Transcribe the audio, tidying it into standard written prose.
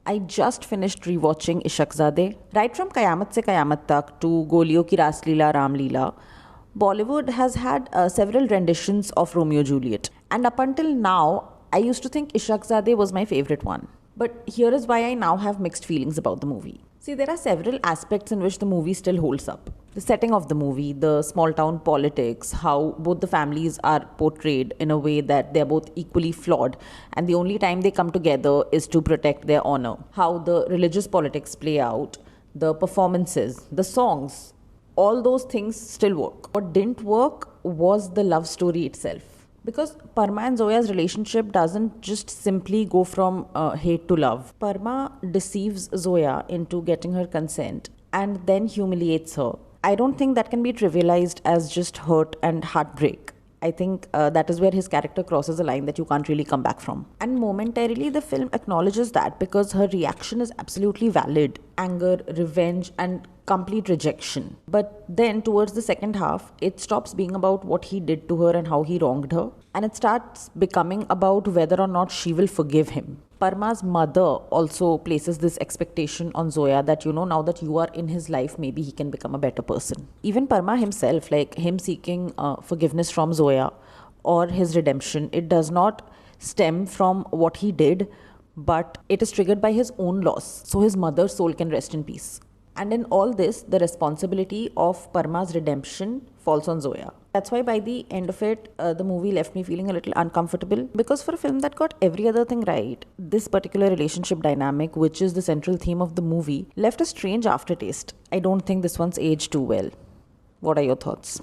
I just finished rewatching Ishaqzade. Right from Qayamat Se Qayamat Tak to Goliyon Ki Ras Leela Ram Leela, Bollywood has had several renditions of Romeo Juliet. And up until now, I used to think Ishaqzade was my favorite one. But here is why I now have mixed feelings about the movie. See, there are several aspects in which the movie still holds up. The setting of the movie, the small town politics, how both the families are portrayed in a way that they're both equally flawed, and the only time they come together is to protect their honor. How the religious politics play out, the performances, the songs, all those things still work. What didn't work was the love story itself. Because Parma and Zoya's relationship doesn't just simply go from hate to love. Parma deceives Zoya into getting her consent and then humiliates her. I don't think that can be trivialized as just hurt and heartbreak. I think that is where his character crosses a line that you can't really come back from. And momentarily, the film acknowledges that because her reaction is absolutely valid: anger, revenge, and complete rejection. But then, towards the second half, it stops being about what he did to her and how he wronged her, and it starts becoming about whether or not she will forgive him. Parma's mother also places this expectation on Zoya that, now that you are in his life, maybe he can become a better person. Even Parma himself, like him seeking forgiveness from Zoya or his redemption, it does not stem from what he did, but it is triggered by his own loss, so his mother's soul can rest in peace. And in all this, the responsibility of Parma's redemption falls on Zoya. That's why by the end of it, the movie left me feeling a little uncomfortable, because for a film that got every other thing right, this particular relationship dynamic, which is the central theme of the movie, left a strange aftertaste. I don't think this one's aged too well. What are your thoughts?